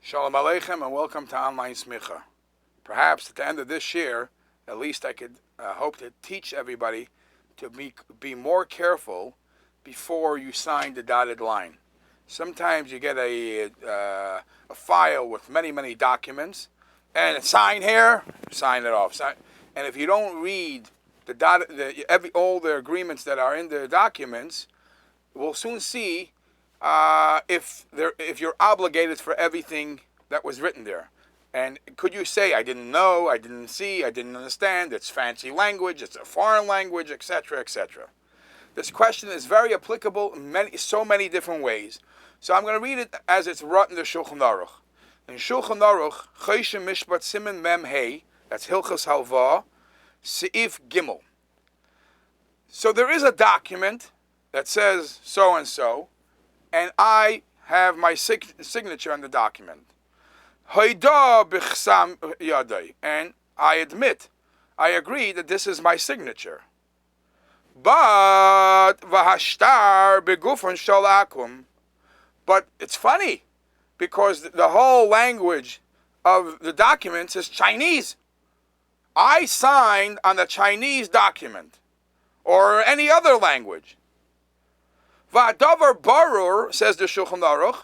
Shalom Aleichem and welcome to Online Smicha. Perhaps at the end of this year, at least I could hope to teach everybody to be more careful before you sign the dotted line. Sometimes you get a file with many documents, and it's signed here, sign it off. And if you don't read all the agreements that are in the documents, we'll soon see if you're obligated for everything that was written there. And could you say, I didn't know, I didn't see, I didn't understand, it's fancy language, it's a foreign language, etc., etc. This question is very applicable in so many different ways. So I'm going to read it as it's written in the Shulchan Aruch. In Shulchan Aruch, Choshen Mishpat Siman Mem Hey, that's Hilchos Halva, Seif Gimel. So there is a document that says so and so, and I have my signature on the document. Hoida b'chsam yadai, and I admit, I agree that this is my signature. But v'hashtar begufon shalakum. But it's funny, because the whole language of the documents is Chinese. I signed on the Chinese document, or any other language. V'adavar barur, says the Shulchan Aruch,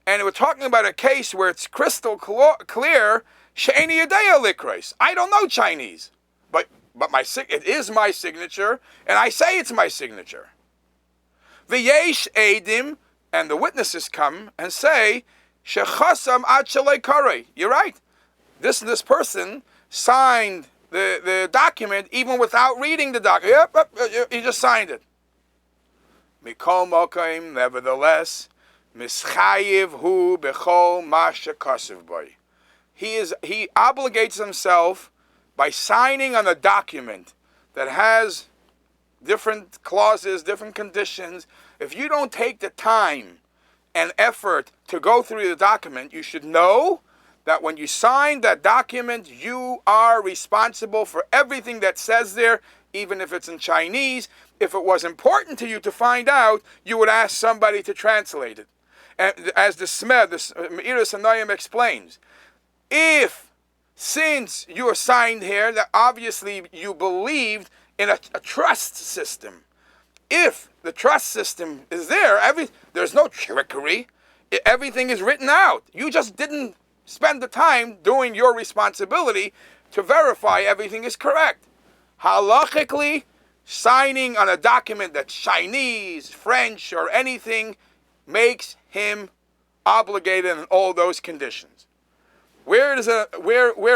and we're talking about a case where it's crystal clear, she'eni yadaya likros. I don't know Chinese, but it is my signature, and I say it's my signature. V'yesh edim, and the witnesses come and say, shechasam ad shalei karei. You're right. This person signed the document even without reading the document. Yep, he just signed it. Mikol mokaim, nevertheless, mischayiv hu bechol ma shekasiv boy. He obligates himself by signing on a document that has different clauses, different conditions. If you don't take the time and effort to go through the document, you should know that when you sign that document, you are responsible for everything that says there, even if it's in Chinese. If it was important to you to find out, you would ask somebody to translate it. And as the Me'iras Hanayim explains, since you are signed here, that obviously you believed in a trust system. If the trust system is there, there's no trickery. Everything is written out. You just didn't spend the time doing your responsibility to verify everything is correct. Halachically, signing on a document that's Chinese, French, or anything makes him obligated in all those conditions. Where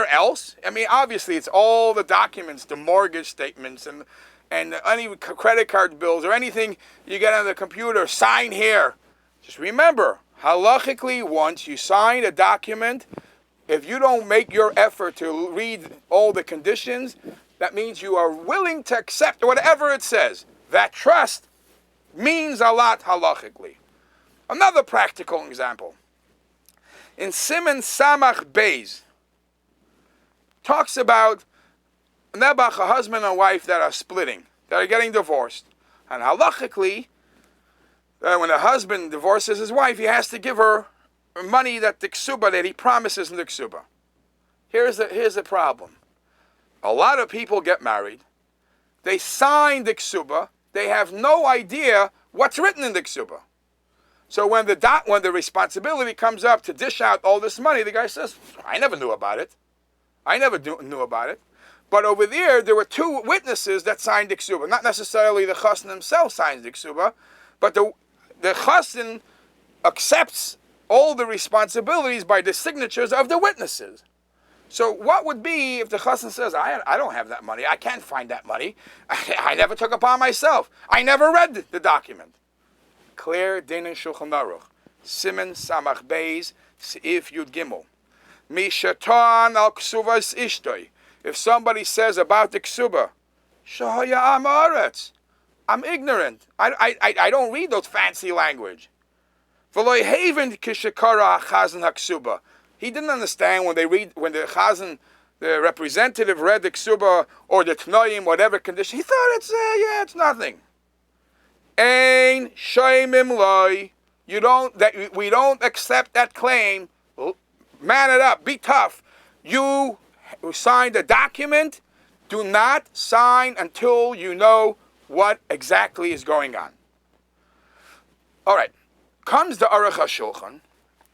else? I mean, obviously, it's all the documents, the mortgage statements, and any credit card bills or anything you get on the computer. Sign here. Just remember, halachically, once you sign a document, if you don't make your effort to read all the conditions, that means you are willing to accept whatever it says. That trust means a lot halachically. Another practical example. In Siman Samach Beis, talks about Nebuch, a husband and wife that are splitting, that are getting divorced. And halachically, when a husband divorces his wife, he has to give her money that the ksuba, that he promises in the ksuba. Here's the problem. A lot of people get married, they sign the ksuba, they have no idea what's written in the ksuba. So when the responsibility comes up to dish out all this money, the guy says, I never knew about it. Knew about it. But over there were two witnesses that signed the ksuba. Not necessarily the chassan himself signs the ksuba, but the chassan accepts all the responsibilities by the signatures of the witnesses. So what would be if the chassan says, I don't have that money, I can't find that money, I never took upon myself, I never read the document. Clear din in Shulchan Aruch, Siman Samach Beis, Seif Yud Gimel. Mishatan al ksuvas ishtoi. If somebody says about the ksuba, Shahaya amaretz, I'm ignorant, I don't read those fancy language. V'lo haven kishakara chazan haksuba. He didn't understand when the chazan, the representative, read the ksuba or the tnoim, whatever condition. He thought it's nothing. Ein shoymim loy. We don't accept that claim. man it up, be tough. You signed a document. Do not sign until you know what exactly is going on. All right. Comes the Aruch HaShulchan.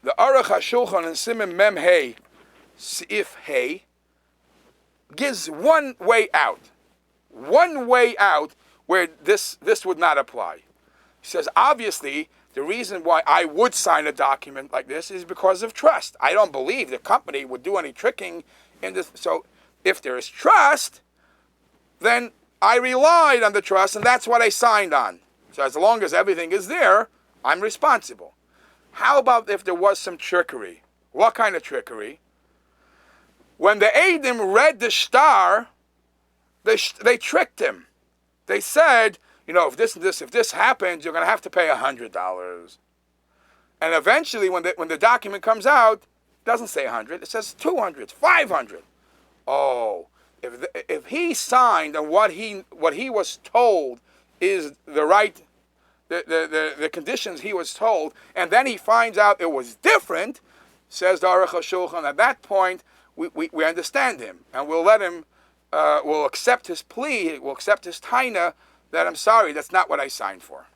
The Aruch HaShulchan in Siman Mem Hey, Seif Hey, gives one way out. One way out where this would not apply. He says, obviously, the reason why I would sign a document like this is because of trust. I don't believe the company would do any tricking in this. So if there is trust, then I relied on the trust, and that's what I signed on. So as long as everything is there, I'm responsible. How about if there was some trickery? What kind of trickery? When the Eidim read the shtar, they tricked him. They said, if this happens, you're going to have to pay $100. And eventually, when the document comes out, it doesn't say 100, it says 200, it's 500. Oh, if he signed and what he was told is the right, the conditions he was told, and then he finds out it was different, says the Aruch HaShulchan, at that point, we understand him, and we'll let him, we'll accept his plea, we'll accept his taina, that I'm sorry, that's not what I signed for.